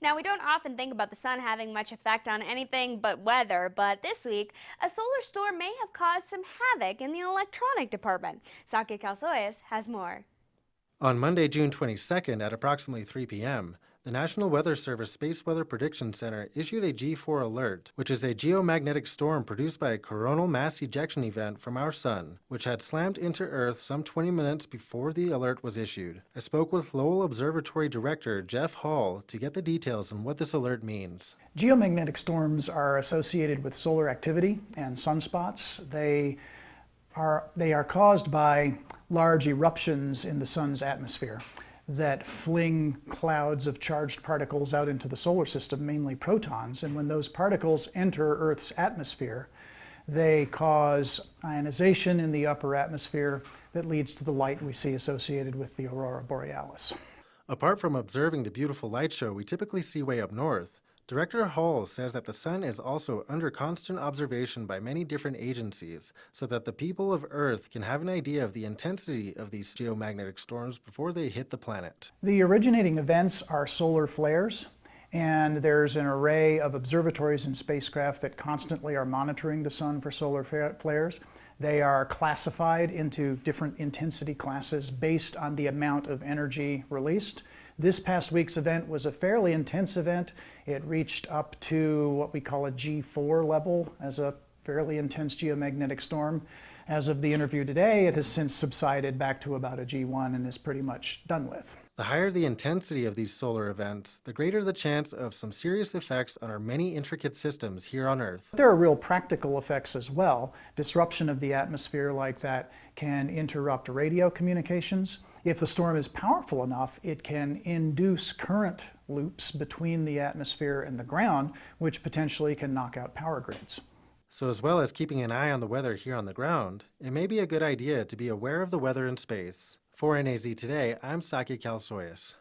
Now, we don't often think about the sun having much effect on anything but weather, but this week, a solar storm may have caused some havoc in the electronic department. Saki Calzoes has more. On Monday, June 22nd at approximately 3 p.m., the National Weather Service Space Weather Prediction Center issued a G4 alert, which is a geomagnetic storm produced by a coronal mass ejection event from our sun, which had slammed into Earth some 20 minutes before the alert was issued. I spoke with Lowell Observatory Director Jeff Hall to get the details on what this alert means. Geomagnetic storms are associated with solar activity and sunspots. They are caused by large eruptions in the sun's atmosphere that fling clouds of charged particles out into the solar system, mainly protons. And when those particles enter Earth's atmosphere, they cause ionization in the upper atmosphere that leads to the light we see associated with the aurora borealis. Apart from observing the beautiful light show we typically see way up north, Director Hall says that the sun is also under constant observation by many different agencies so that the people of Earth can have an idea of the intensity of these geomagnetic storms before they hit the planet. The originating events are solar flares, and there's an array of observatories and spacecraft that constantly are monitoring the sun for solar flares. They are classified into different intensity classes based on the amount of energy released. This past week's event was a fairly intense event. It reached up to what we call a G4 level as a fairly intense geomagnetic storm. As of the interview today, it has since subsided back to about a G1 and is pretty much done with. The higher the intensity of these solar events, the greater the chance of some serious effects on our many intricate systems here on Earth. There are real practical effects as well. Disruption of the atmosphere like that can interrupt radio communications. If the storm is powerful enough, it can induce current loops between the atmosphere and the ground, which potentially can knock out power grids. So as well as keeping an eye on the weather here on the ground, it may be a good idea to be aware of the weather in space. For NAZ Today, I'm Saki Calzoes.